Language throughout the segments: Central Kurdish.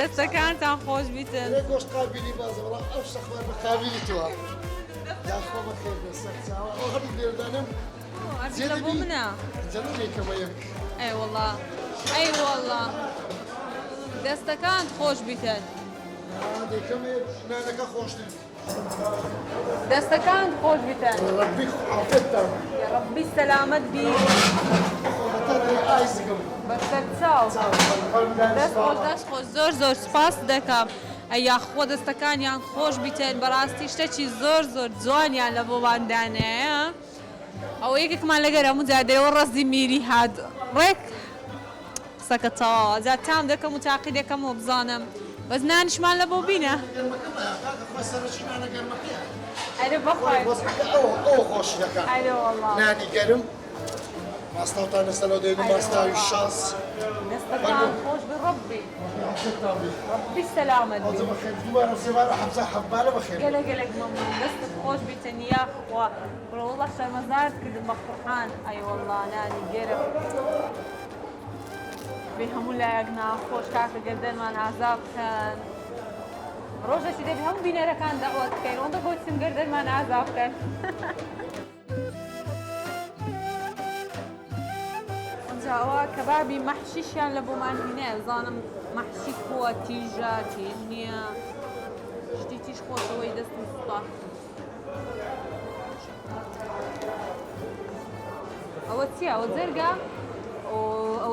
دەستەکانتان خۆش بیتن. گۆشت قابلی بازە بەڵام ئەو شەخوار بە قابلی تووە یاخۆ بەخێر بێسەر چاوە ئەو هەردوو لێردانم زێدە بۆ منە جەنەبێکەوە یەک ئەی وەڵا ئەی وەڵا دەستەکانت خۆش بیتن دێکەمێ نانەکە خۆشتر دەستەکانت خۆش بیتن ڕەبی عافێتتان ڕەبی سەلامەت بی بەخۆڵەتە ئایسگم بەسەر چاو دەست خۆش دەست خۆش زۆر زۆر سپاس دەکەم ئەیا خۆ دەستەکانیان خۆش بیتن بەڕاستی شتێکی زۆر زۆر جوانیان لە بۆواندانەیە ئەو یەکێکمان لەگەر هەموو جادەیەوە ڕەزی میری هات ڕێک قسەکە تەواوە جا تام دەکەم و تاقی دەکەم و بزانم بەس نانیشمان لە بۆ بینە ئەرە بەخۆی ئەو خۆشیەکە ئەرە وەڵا نانی گەرم ماستاوتان لەسەرەوە دێن و ماستاوی شاس دەستەکان خۆش بە ڕەبی ڕەبی سەلامەت بی بەخێر دووبارە سێوارە حەمزە حەبارە بەخێر گەلە مەمنون دەستت خۆش بیتن یاخوا بڕۆڵە شەرمەزارت کردم بە قورحان ئەی وەڵا نانی گەرم بێ هەموو لایەک ناخۆش کاکە گەردەنمان ئازاب بکەن ڕۆژێکی دەبێ هەموو بینەرەکان دەعوەت بکەین ئەوەندە بۆچم گەردەنمان ئازاب بکەن جاوا کەبابی مەحشیشیان لە بۆمان هینەیە بزانم مەحشی کۆوە تیژە تیژ نییە شتی تیژ خۆشەوەی دەستم سوپا ئەوە چییە؟ ئەوە جەرگە؟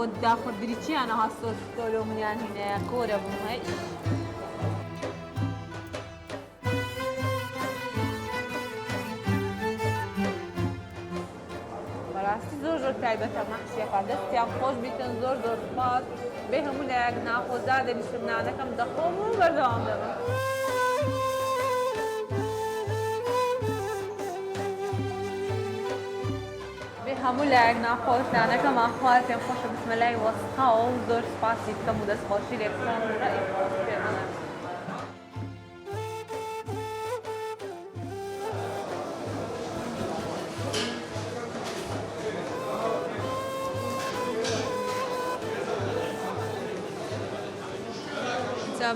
ئەوە داخۆردری چیانە هەستۆ تۆلۆ منیان هینەیە کۆرە بووم هەیچ بەڕاستی زۆر زۆر تایبەتە مەحشیەکە دەستیان خۆش بیتن زۆر زۆر سپاس بێ هەموو لایەک ناخۆزا دەبیستم نانەکەم دەخۆم و بەردەوام دەبم هەموو لایەک ناخۆش نانەکەمان خوارد پێم خۆشە بچمە لای وەستاوە و زۆر سپاسی بکەم و دەستخۆشی لێ بکەم و ڕێی خۆش پێ منە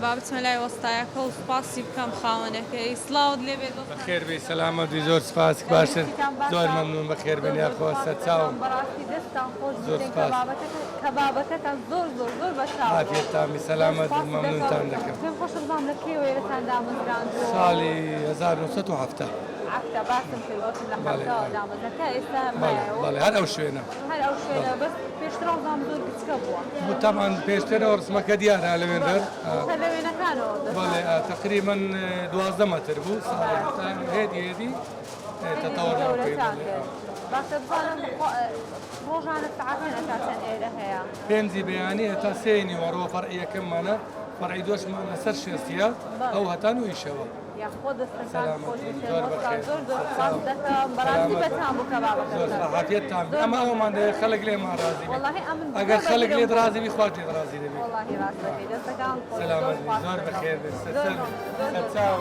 با بچمە لای وەستایەکە و سپاسی بکەم خاوەنەکەی سڵاوت لێ بێت بەخێر بێ سەلامەتی زۆر سپاس باشن زۆر مەمنون بەخێر بێن یاخۆ سەرچاوم بەڕاستی دەستان خۆش بێن کەبابەکەتان زۆر زۆر زۆر بەچاو عافیەتتان سەلامەت مەمنونتان دەکەم پێم خۆشە بزانم لە کێوێرەتان دامەزراندووە ساڵی 1970 ئافتا باسم کردوتم لە حەوتەوە دامەزەکە ئێستا بەڵێ هەر ئەو شوێنە هەر ئەو شوێنە بەس پێشتر زام زۆر کچکە بووە بوتەمان پێشترەوە ڕسمەکە دیارە لەوێندەر لەوێنەکانەوە بەڵێ تقریبا 12 مەتر بوو ساڵی هێدی تەتەوەڕ باشە بزانم ڕۆژانە سعاتێنەکە چەند ئێرە هەیە پێنجی بەیانی هەتا سێنی وەڕۆ فەرعیەکەممانە فەرعی دۆشمان لەسەر شێستیە ئەو هەتان و ئیشەوە یاخۆ دەستەکان خۆش زۆر زۆر سپاس دەکەم بەڕاستی بەتام بوو کەبابەکە عافیەتتان ئەمە ئەومان دەوێت خەڵک لێمان ڕازی بێت ئەگەر خەڵک لێت ڕازی بی خوا لێت ڕازی دەبێت وەڵاهی ڕاست دەکەی دەستەکان سەلامەت زۆر بەخێر بێت سەر چاو